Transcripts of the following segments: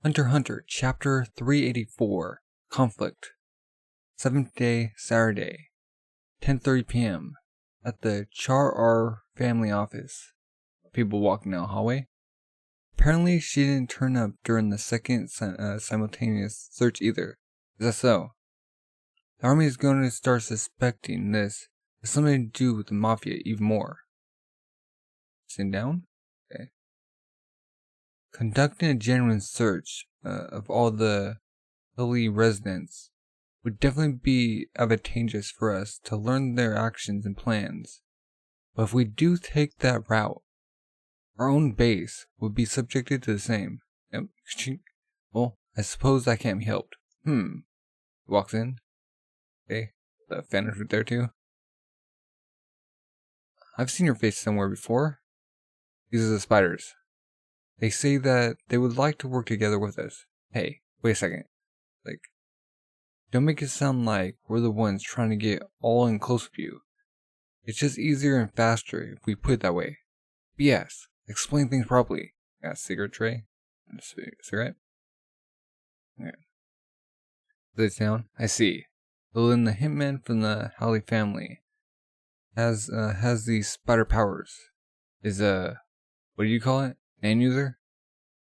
Hunter Chapter 384 Conflict 7th day Saturday 10:30 p.m. at the Char R family office. People walking down the hallway. Apparently she didn't turn up during the second simultaneous search either. Is that so? The army is going to start suspecting this has something to do with the Mafia even more. Sitting down? Okay. Conducting a genuine search of all the Lily residents would definitely be advantageous for us to learn their actions and plans. But if we do take that route, our own base would be subjected to the same. Well, I suppose that can't be helped. Walks in. Okay, the Fanner's right there too. I've seen your face somewhere before. These are the spiders. They say that they would like to work together with us. Hey, wait a second. Don't make it sound like we're the ones trying to get all in close with you. It's just easier and faster if we put it that way. But yes, explain things properly. Got a cigarette tray? And a cigarette? Okay. Sit down. I see. Lilin, the hitman from the Halley family, has these spider powers. Is what do you call it? Name user?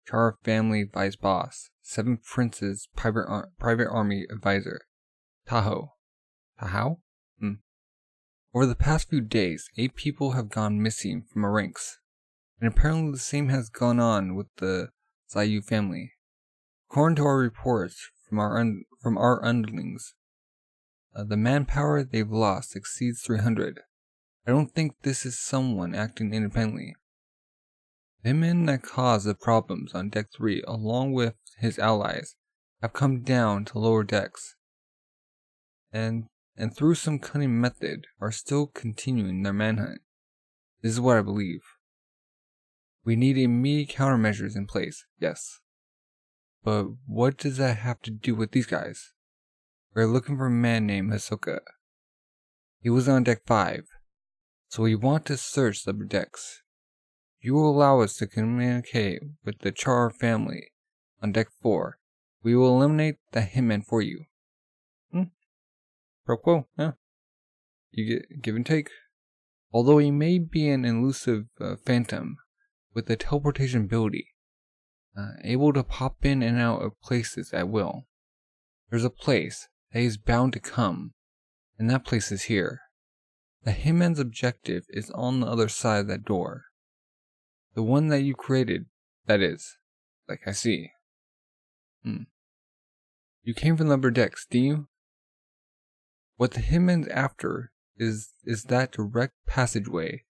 Char family vice boss. 7 princes private army advisor. Tahoe. Tahoe? Over the past few days, 8 people have gone missing from our ranks, and apparently the same has gone on with the Zayu family. According to our reports from our underlings, the manpower they've lost exceeds 300. I don't think this is someone acting independently. The men that caused the problems on Deck 3, along with his allies, have come down to lower decks, and through some cunning method are still continuing their manhunt. This is what I believe. We need immediate countermeasures in place, yes. But what does that have to do with these guys? We're looking for a man named Hisoka. He was on Deck 5, so we want to search the upper decks. If you will allow us to communicate with the Char family on Deck 4, we will eliminate the hitman for you. Pro quo, yeah. You get give and take. Although he may be an elusive phantom with a teleportation ability, able to pop in and out of places at will, there's a place that he's bound to come, and that place is here. The hitman's objective is on the other side of that door. The one that you created, that is. I see. You came from the upper decks, do you? What the hitman's after is that direct passageway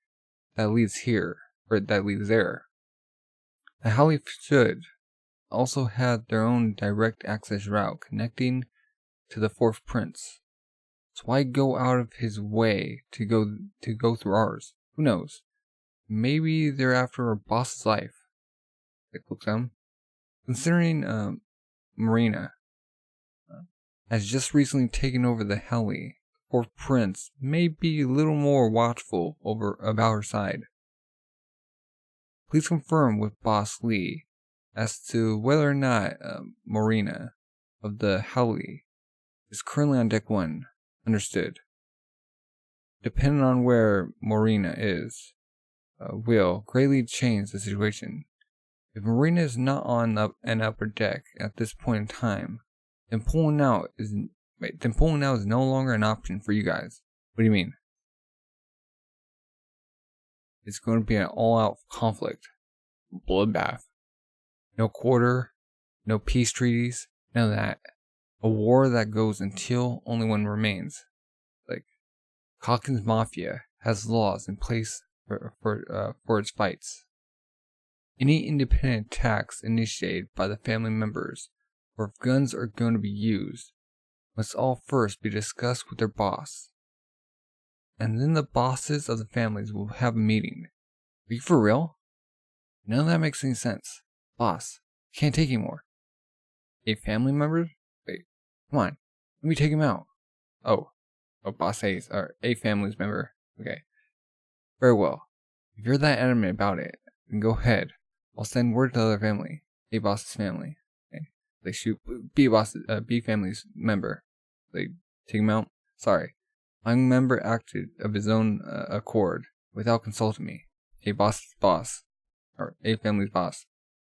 that leads here, or that leads there. The Halley should also have their own direct access route connecting to the 4th prince. So why go out of his way to go through ours? Who knows? Maybe they're after our boss's life. Considering Marina has just recently taken over the Halley, the 4th prince may be a little more watchful about her side. Please confirm with Boss Lee as to whether or not Marina of the Halley is currently on Deck 1. Understood. Depending on where Marina is, will greatly change the situation. If Marina is not on an upper deck at this point in time, then pulling out is no longer an option for you guys. What do you mean? It's going to be an all-out conflict, bloodbath. No quarter, no peace treaties, none of that. A war that goes until only one remains. Calkins Mafia has laws in place for its fights. Any independent attacks initiated by the family members, or if guns are going to be used, must all first be discussed with their boss. And then the bosses of the families will have a meeting. Are you for real? None of that makes any sense. Boss, can't take anymore. 8 family members? Wait, come on. Let me take him out. Oh, boss says, or 8 families member. Okay. Very well. If you're that adamant about it, then go ahead. I'll send word to the other family. A boss's family. Okay. They shoot B family's member. They take him out. Sorry. My member acted of his own accord without consulting me. A boss's boss. Or A family's boss.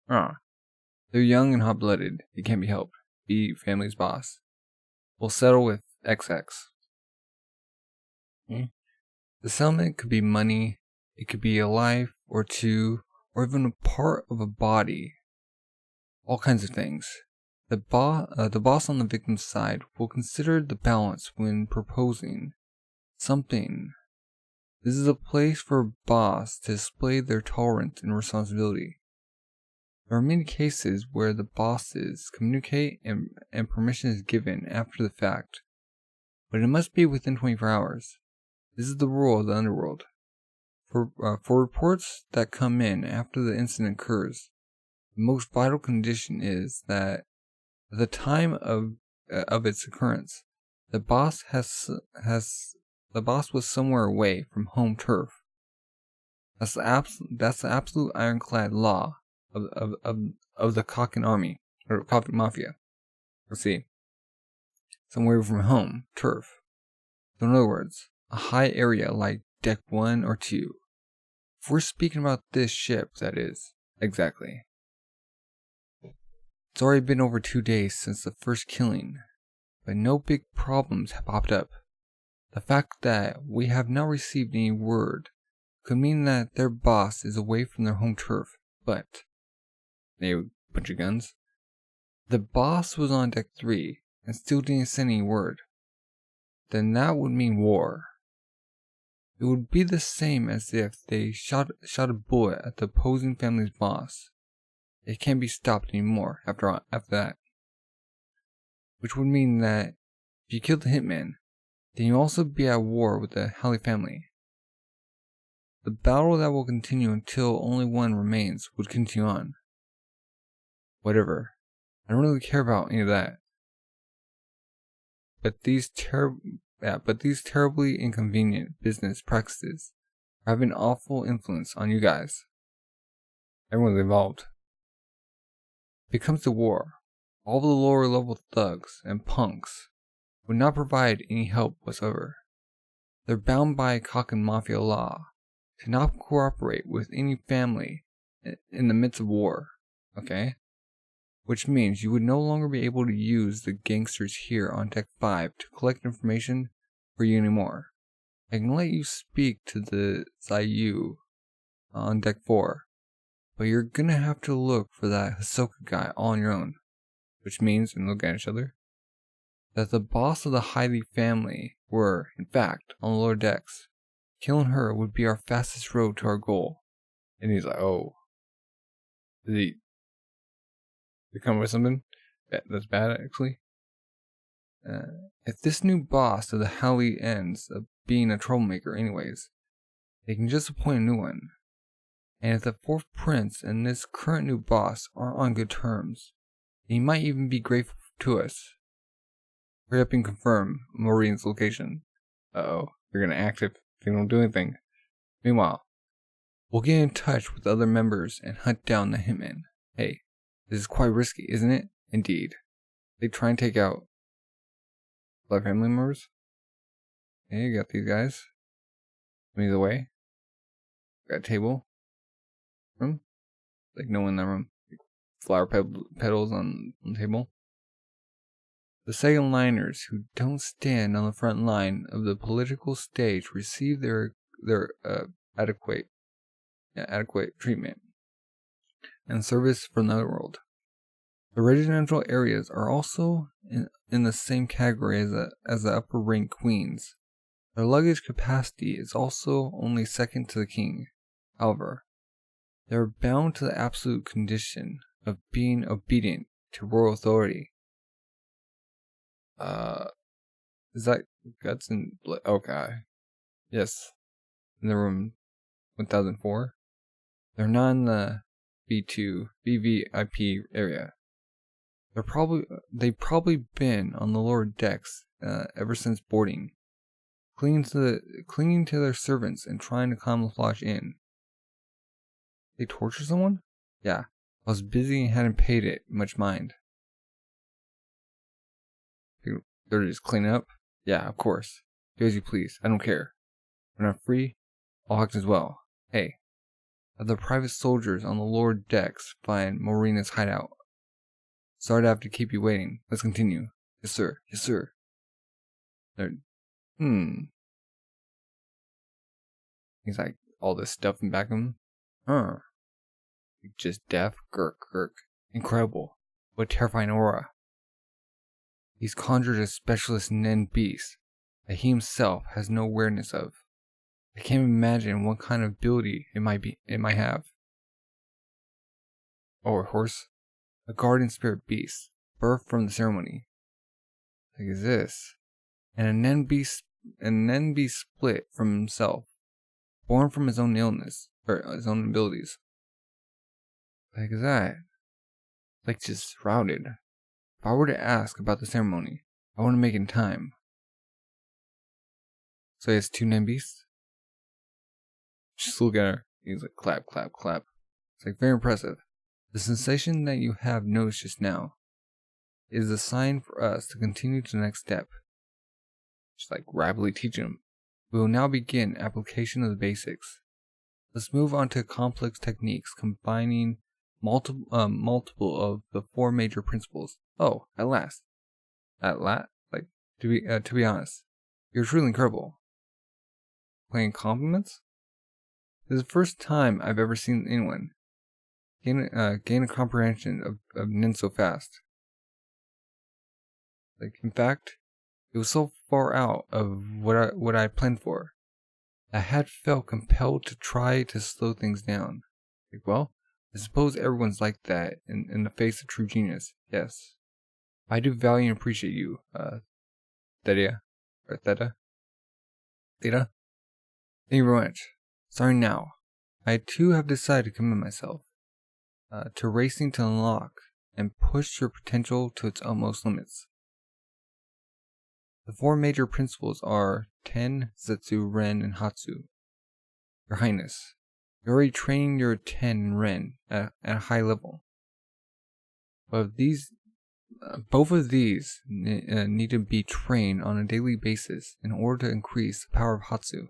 They're young and hot-blooded. It can't be helped. B family's boss. We'll settle with XX. The settlement could be money. It could be a life or two, or even a part of a body. All kinds of things. The boss on the victim's side will consider the balance when proposing something. This is a place for a boss to display their tolerance and responsibility. There are many cases where the bosses communicate and permission is given after the fact, but it must be within 24 hours. This is the rule of the underworld. For reports that come in after the incident occurs, the most vital condition is that at the time of its occurrence, the boss was somewhere away from home turf. That's the absolute ironclad law of the Kaken army or Kaken Mafia. Let's see, somewhere from home turf. So in other words, a high area like deck 1 or 2. If we're speaking about this ship, that is. Exactly. It's already been over 2 days since the first killing, but no big problems have popped up. The fact that we have not received any word could mean that their boss is away from their home turf, but they have a bunch of guns. The boss was on deck 3 and still didn't send any word. Then that would mean war. It would be the same as if they shot a bullet at the opposing family's boss. It can't be stopped anymore after that. Which would mean that if you killed the hitman, then you also be at war with the Halley family. The battle that will continue until only one remains would continue on. Whatever. I don't really care about any of that. But these terribly inconvenient business practices are having an awful influence on you guys. Everyone's involved. If it comes to war, all the lower level thugs and punks would not provide any help whatsoever. They're bound by Kaken Mafia law to not cooperate with any family in the midst of war, okay? Which means you would no longer be able to use the gangsters here on deck 5 to collect information for you anymore. I can let you speak to the Zayu on deck 4, but you're gonna have to look for that Hisoka guy all on your own. Which means, and look at each other, that the boss of the Hailey family were, in fact, on the lower decks. Killing her would be our fastest road to our goal. And he's like, oh. Did he come with something? That's bad, actually. If this new boss of the Hailey ends up being a troublemaker anyways, they can just appoint a new one. And if the fourth prince and this current new boss aren't on good terms, he might even be grateful to us. Hurry up and confirm Maureen's location. Uh-oh, you're gonna act if they don't do anything. Meanwhile, we'll get in touch with other members and hunt down the hitman. Hey, this is quite risky, isn't it? Indeed. They try and take out blood family members. Hey, you got these guys. Move the way. Got a table. Room. Like no one in that room. Flower petals on the table. The second liners who don't stand on the front line of the political stage receive their adequate treatment and service from the otherworld. The residential areas are also in the same category as the upper rank queens. Their luggage capacity is also only second to the king. However, they are bound to the absolute condition of being obedient to royal authority. Is that guts and blood? Okay. Yes. In the room 1004. They're not in the B2 VVIP area. They've probably been on the lower decks ever since boarding, clinging to their servants and trying to camouflage in. They torture someone? Yeah, I was busy and hadn't paid it much mind. They're just cleaning up? Yeah, of course. Do as you please. I don't care. When I'm free, I'll act as well. Hey, have the private soldiers on the lower decks find Morina's hideout. Sorry to have to keep you waiting. Let's continue. Yes, sir. Yes, sir. They're, He's like, all this stuff in back of him? Just deaf? Gurk. Incredible. What terrifying aura. He's conjured a specialist Nen beast that he himself has no awareness of. I can't imagine what kind of ability it might have. Oh, a horse? A guardian spirit beast, birthed from the ceremony. Like is this? And a Nen beast split from himself, born from his own illness, or his own abilities. Like is that? Like just routed. If I were to ask about the ceremony, I want to make it in time. So he has 2 Nen beasts? Just look at her. He's like, clap. It's like very impressive. The sensation that you have noticed just now is a sign for us to continue to the next step. Just like rapidly teaching him. We will now begin application of the basics. Let's move on to complex techniques combining multiple of the 4 major principles. Oh, at last. Like, to be honest, you're truly incredible. Playing compliments? This is the first time I've ever seen anyone gain a comprehension of Nen so fast. Like, in fact, it was so far out of what I planned for. I had felt compelled to try to slow things down. Like, well, I suppose everyone's like that in the face of true genius. Yes. I do value and appreciate you, Theta. Theta? Thank you very much. Starting now, I too have decided to commit myself to racing to unlock and push your potential to its utmost limits. The 4 major principles are Ten, Zetsu, Ren, and Hatsu. Your Highness, you're already training your Ten and Ren at a high level. But both of these need to be trained on a daily basis in order to increase the power of Hatsu.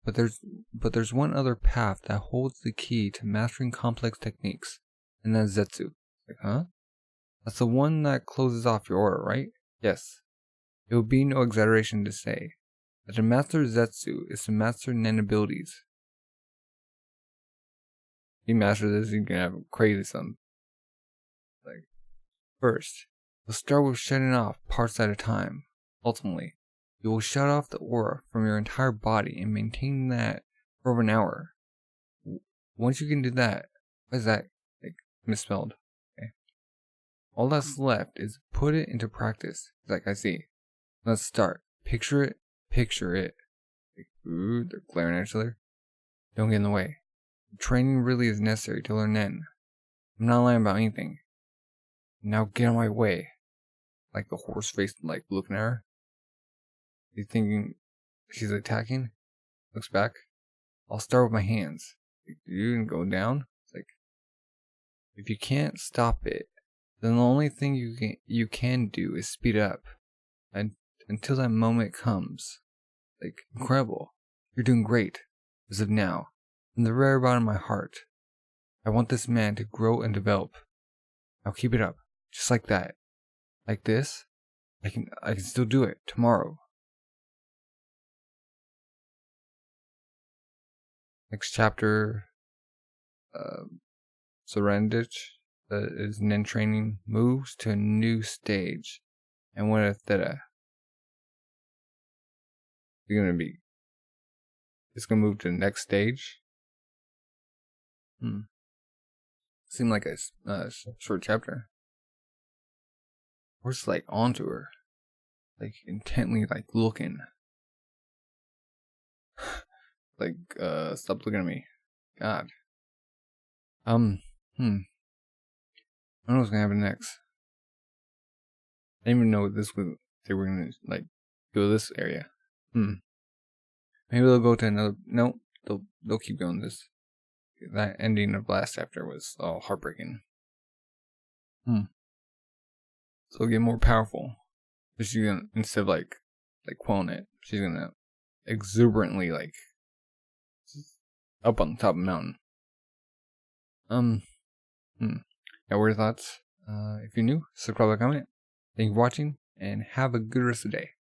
But there's one other path that holds the key to mastering complex techniques, and that's Zetsu. Like, huh? That's the one that closes off your aura, right? Yes. It would be no exaggeration to say that to master Zetsu is to master Nen abilities. If you master this, you can have crazy something. Like, first, you'll start with shutting off parts at a time. Ultimately, you will shut off the aura from your entire body and maintain that for over an hour. Once you can do that, what is that? Like, misspelled. Okay. All that's left is put it into practice. Like I see. Let's start. Picture it. Like, ooh, they're glaring at each other. Don't get in the way. Training really is necessary to learn Nen. I'm not lying about anything. Now get on my way. Like the horse face, like looking at her. He's thinking she's attacking. Looks back. I'll start with my hands. Like, you can go down. It's like, if you can't stop it, then the only thing you can do is speed up. And until that moment comes. Like, incredible. You're doing great. As of now, from the very bottom of my heart, I want this man to grow and develop. Now keep it up. Just like that. Like this. I can still do it tomorrow. Next chapter, Surrendich, is Nen training, moves to a new stage. And what a Theta. It's gonna move to the next stage. Seemed like a short chapter. We're just like onto her, like intently, like looking. Like, stop looking at me. God. I don't know what's gonna happen next. I didn't even know they were gonna like go this area. Maybe they'll go to another. No, they'll keep going this. That ending of last chapter was all heartbreaking. So get more powerful. But she's gonna, instead of like quelling it, she's gonna exuberantly up on the top of the mountain. Yeah, what are your thoughts? If you're new, subscribe, comment. Thank you for watching, and have a good rest of the day.